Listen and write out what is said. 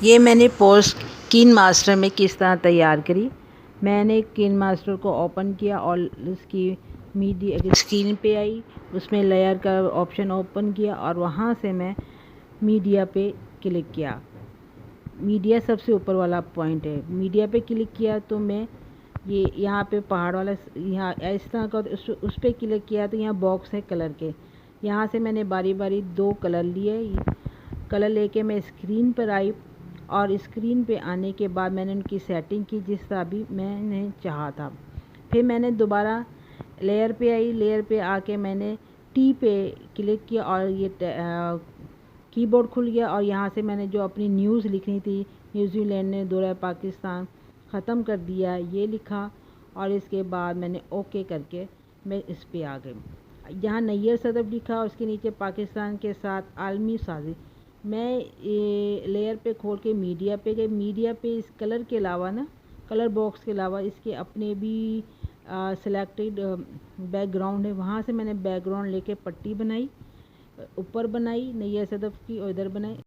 ये मैंने पोस्ट कीन मास्टर में किस तरह तैयार करी। मैंने कीन मास्टर को ओपन किया और इसकी मीडिया स्क्रीन पे आई, उसमें लेयर का ऑप्शन ओपन किया और वहाँ से मैं मीडिया पे क्लिक किया। मीडिया सबसे ऊपर वाला पॉइंट है, मीडिया पे क्लिक किया तो मैं ये यहाँ पे पहाड़ वाला यहाँ इस तरह का उस पर क्लिक किया तो यहाँ बॉक्स है कलर के। यहाँ से मैंने बारी बारी 2 कलर लिए। कलर लेके मैं स्क्रीन पर आई और स्क्रीन पे आने के बाद मैंने उनकी सेटिंग की जिस तरह भी मैंने चाहा था। फिर मैंने दोबारा लेयर पे आई, लेयर पे आके मैंने टी पे क्लिक किया और ये कीबोर्ड खुल गया और यहाँ से मैंने जो अपनी न्यूज़ लिखनी थी, न्यूजीलैंड ने दौरा पाकिस्तान ख़त्म कर दिया, ये लिखा और इसके बाद मैंने ओके करके मैं इस पे आ गई। यहाँ नैयर सदफ लिखा और उसके नीचे पाकिस्तान के साथ आलमी साजिश। मैं ये लेयर पे खोल के मीडिया पे गई। मीडिया पे इस कलर के अलावा ना, कलर बॉक्स के अलावा इसके अपने भी सिलेक्टेड बैकग्राउंड है। वहाँ से मैंने बैकग्राउंड लेके पट्टी बनाई, ऊपर बनाई नैयर सदफ की और इधर बनाई।